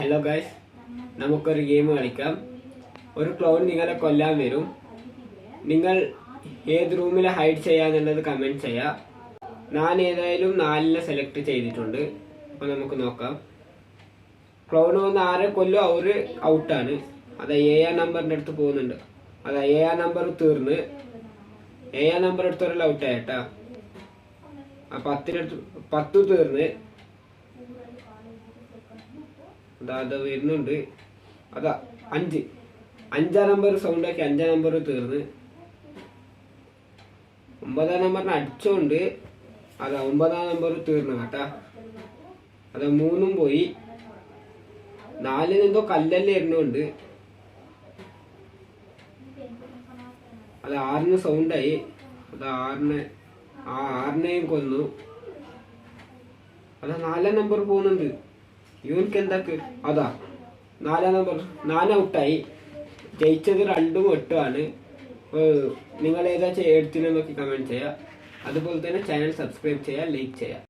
Hello guys, നമുക്കൊരു game കളിക്കാം. ഒരു ക്ലൗൺ നിങ്ങളെ കൊല്ലാൻ വരും. നിങ്ങൾ ഏത് റൂമിൽ ഹൈഡ് ചെയ്യാന്നുള്ളത് കമൻറ്റ് ചെയ്യാം. ഞാൻ ഏതായാലും 4 സെലക്ട് ചെയ്തിട്ടുണ്ട്. അപ്പോൾ നമുക്ക് നോക്കാം. ക്ലൗൺ വന്ന് ആരെ കൊല്ലും അവർ ഔട്ടാണ്. അത് 7 നമ്പറിൻ്റെ അടുത്ത് പോകുന്നുണ്ട്. അത് 7 നമ്പർ തീർന്ന് 7 നമ്പർ എടുത്തൊരു ഔട്ടായിട്ടാ. ആ 10 തീർന്ന് അത് വരുന്നുണ്ട്. അതാ 5 നമ്പർ സൗണ്ട് ആക്കി 5 നമ്പർ തീർന്ന് 9 നമ്പറിന് അടിച്ചോണ്ട് അതാ 9 നമ്പർ തീർന്നു കേട്ടാ. അതാ 3 പോയി. 4 എന്തോ കല്ലല്ലേ ഇരുന്നുണ്ട്. അത് 6 സൗണ്ടായി. അത് 6നെയും കൊന്നു. അതാ 4 നമ്പർ പോകുന്നുണ്ട്. ഇവർക്ക് എന്താക്ക് അതാ 4 നമ്പർ 4 ഔട്ടായി. ജയിച്ചത് 2ഉം 8ഉം ആണ്. നിങ്ങൾ ഏതാ എടുത്തിനെന്നൊക്കെ കമൻറ്റ് ചെയ്യുക. അതുപോലെ തന്നെ ചാനൽ സബ്സ്ക്രൈബ് ചെയ്യുക, ലൈക്ക് ചെയ്യുക.